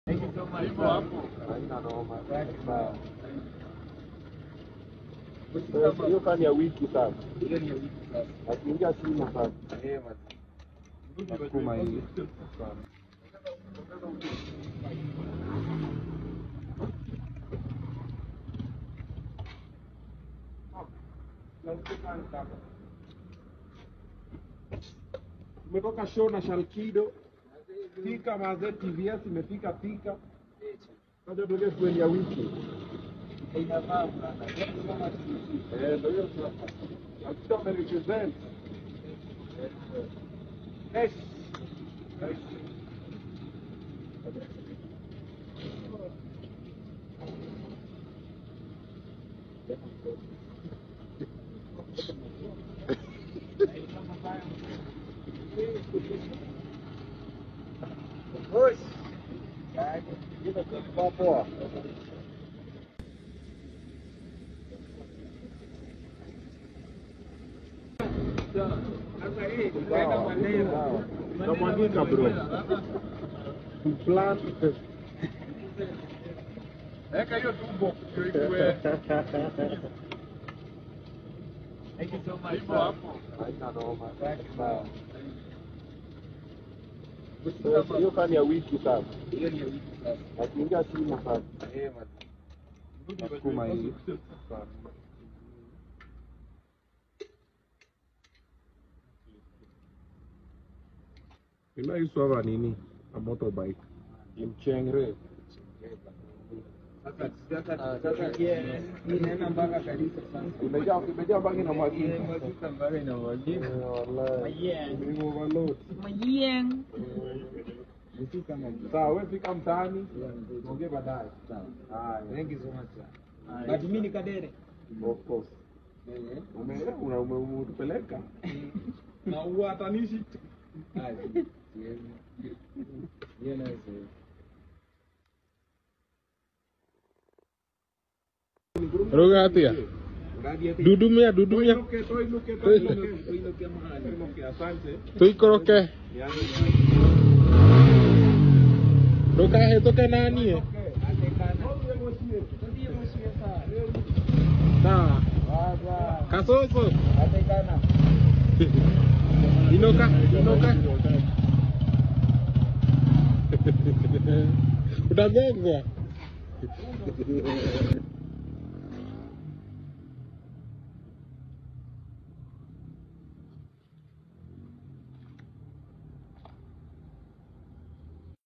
Thank you so much. Hiyo kani ya wiki sasa. Hiyo ni wiki sasa. Akiingia simu sasa. Kuma hii. Umetoka show na Shalkido. Pika maze TVS imefika pika. Ndio ndio kweli ya wiki. Inafaa sana. Ndio hiyo sasa. Akita represent. Yes. Push. Poa. Sasa hii tunaenda maneno. Namwandika bro. Plan. Eka hiyo tumbo iwe. Thank you so much. Ipo hapo. Haina noma. Hiyo kani ya wiki sasa. Hiyo ni wiki sasa. Akiingia simu sasa. Kuma hii. Ila hizo nini? A motorbike. Imchengre. Sasa inaenda mpaka kanisa sasa. Imejaa bangi na mwagika. Mwagika mbali na mwagika. Wallahi. Mimi overload. Mayeng. Mfika na Sawa, wewe fika mtaani. Ongea baadaye. sawa. Haya. Thank you so much. But mimi ni Kadere. Of course. Umetupeleka. Na uatanishi. Roga atia. Dudumia. Tuikoroke. Roga hetoke nani? Sawa. Kasoso. Inoka. Utagongwa.